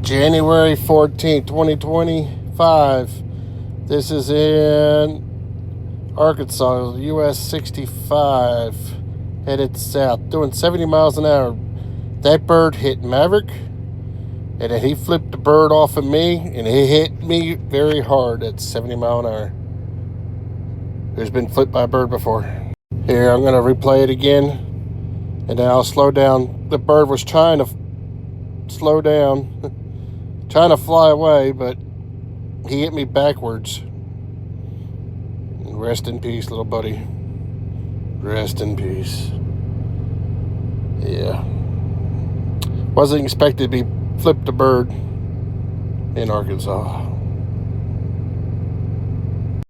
January 14th, 2025. This is in Arkansas, US 65, headed south, doing 70 miles an hour. That bird hit Maverick, and then he flipped the bird off of me, and he hit me very hard at 70 mile an hour. Who's been flipped by a bird before? Here, I'm going to replay it again, and then I'll slow down. The bird was trying to slow down, trying to fly away, but he hit me backwards. Rest in peace, little buddy. Rest in peace. Yeah. Wasn't expected to be flipped a bird in Arkansas.